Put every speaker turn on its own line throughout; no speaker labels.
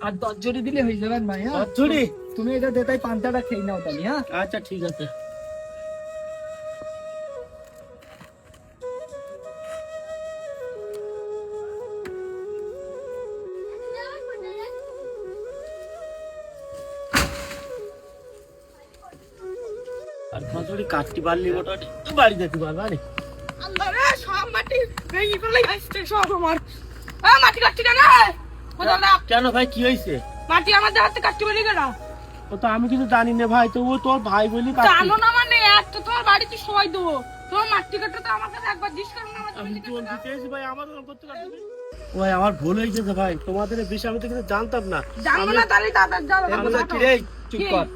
আর 10 জড়ি দিলে হয়ে যাবেন ভাই। হ্যাঁ
10 জড়ি?
তুমি এটা দেতাই পান্তাটা খেয়ে নাও তাহলে। হ্যাঁ
আচ্ছা ঠিক আছে। আর 5 জড়ি কাটতে পারলি মোটামুটি বাড়ি যেতে পারবা রে।
আল্লাহ রে, সব মাটি ভেঙে ফেলে আসছে সব আমার। মাটি কাটছি কেন?
কেন ভাই কি হয়েছে?
মাটি আমাদের হাতে কাটতে পারি কেন?
ও তো আমি কিছু জানি না ভাই, তো ও তোর ভাই বলি
জানো না মানে এক তো তোমার বাড়িতে সবাই দেবো, তোমার মাটি কাটতে তো আমার কাছে একবার জিজ্ঞেস করো না।
আমি জোর দিতে এসেছি ভাই, আমার করতে কাটবে ভাই। আমার ভুল হয়ে গেছে ভাই, তোমাদের এই বিষয়ে আমি তো কিছু জানতাম না।
জানো না তাহলে দাদা যাও।
কি রে, চুপ কর।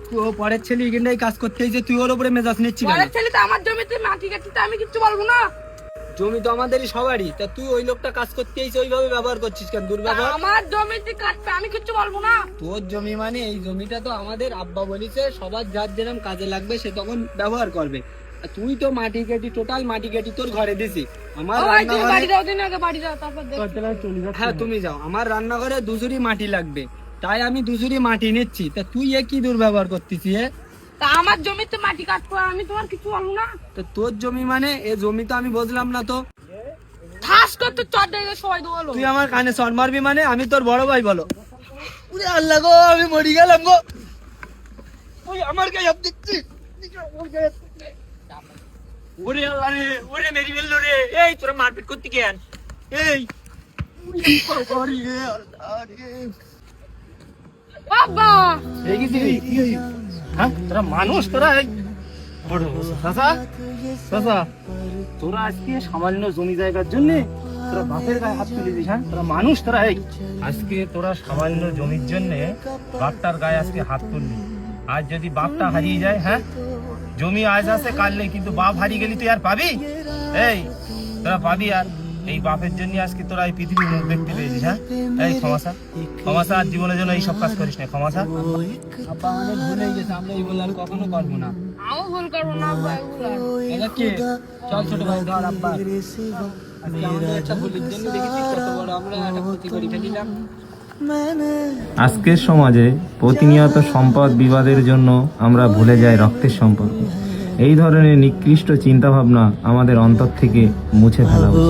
তুই ও পরের ছেলে এখানটাই কাজ করতে এসে তুই ওর উপরে মেজাজ নিচ্ছিস কেন?
পরের ছেলে তো আমার জমিতে মাটি কাটতে, আমি কিচ্ছু বলবো না।
জমি তো আমাদেরই সবারই, তা তুই ওই লোকটা কাজ করতে এসে ওইভাবে ব্যবহার করছিস কেন? দুর্ব্যবহার।
আমার জমিতে কাটতে আমি কিচ্ছু বলবো না।
তোর জমি মানে এই জমিটা তো আমাদের, আব্বা বলিছে সবার যার যেরকম কাজে লাগবে সে তখন ব্যবহার করবে। আর তুই তো মাটি কেটে, টোটাল মাটি কেটে তোর ঘরে দিছি। আমার
তুমি বাড়ি
রান্নাঘরে,
যাও, দিন আগে বাড়ি যাও, তারপর দেখো।
চলে যাচ্ছে।
হ্যাঁ তুমি যাও, আমার রান্নাঘরে 2 ঝুড়ি মাটি লাগবে, তাই আমি 2 ঝুড়ি মাটি নিচ্ছি। তা তুই এ কি দুর্ব্যবহার করতেছিস?
তা আমার জমিতে মাটি কাটবো, আমি তোমার কিছু বলবো না।
তো তোর জমি মানে এ জমি তো আমি বুঝলাম না তো।
ঠাস করতে চট দিয়ে সবাই দেবো।
তুই আমার কানে সর মারবি মানে? আমি তোর বড় ভাই বলো। ওরে আল্লাহ গো, আমি মরি গেলাম গো। ওই আমার গায়ে হাত দিচ্ছি।
ওরে আল্লাহ রে, ওরে মেরি ফেললো রে। এই তোরা মারপিট করতে কেন? এই
বাবা
হ্যাঁ তোরা মানুষ, তোরা এই বড় চাচা চাচা, তোরা আজকে সামান্য জমি জায়গার জন্য তোরা বাপের গায়ে হাত তুলে দিস? হ্যাঁ তোরা মানুষ? তোরা এই আজকে তোরা সামান্য জমির জন্য বাপটার গায়ে আজকে হাত তুললি। আজ যদি বাপটা হারিয়ে যায়, হ্যাঁ জমি আজ আছে কাল নেই, কিন্তু বাপ হারিয়ে গেলি তুই আর পাবি? এই তোরা পাবি? আর এই বাপের জন্য আজকে তোরা এই পৃথিবীর মুখ দেখতে পেয়েছিস। হ্যাঁ এই ক্ষমাসা, ক্ষমাসা, আর জীবনের জন্য এই সব কাজ করিস না। ক্ষমাসা।
আব্বা আমাদের ভুল হয়ে গেছে, আমরা এই বলে আর কখনো করবো না।
আমি ভুল করবো না ভাই।
এটা কে? চল ছোট ভাই ধর আব্বা। আজকে আমাদের একটা ভুলের জন্য দেখেছিস কত বড় আমরা একটা ক্ষতি করে ফেলিলাম।
আজকের সমাজে প্রতিনিয়ত সম্পদ বিবাদের জন্য আমরা ভুলে যাই রক্তের সম্পর্ক। এই ধরনের নিকৃষ্ট চিন্তাভাবনা আমাদের অন্তর থেকে মুছে ফেলা উচিত।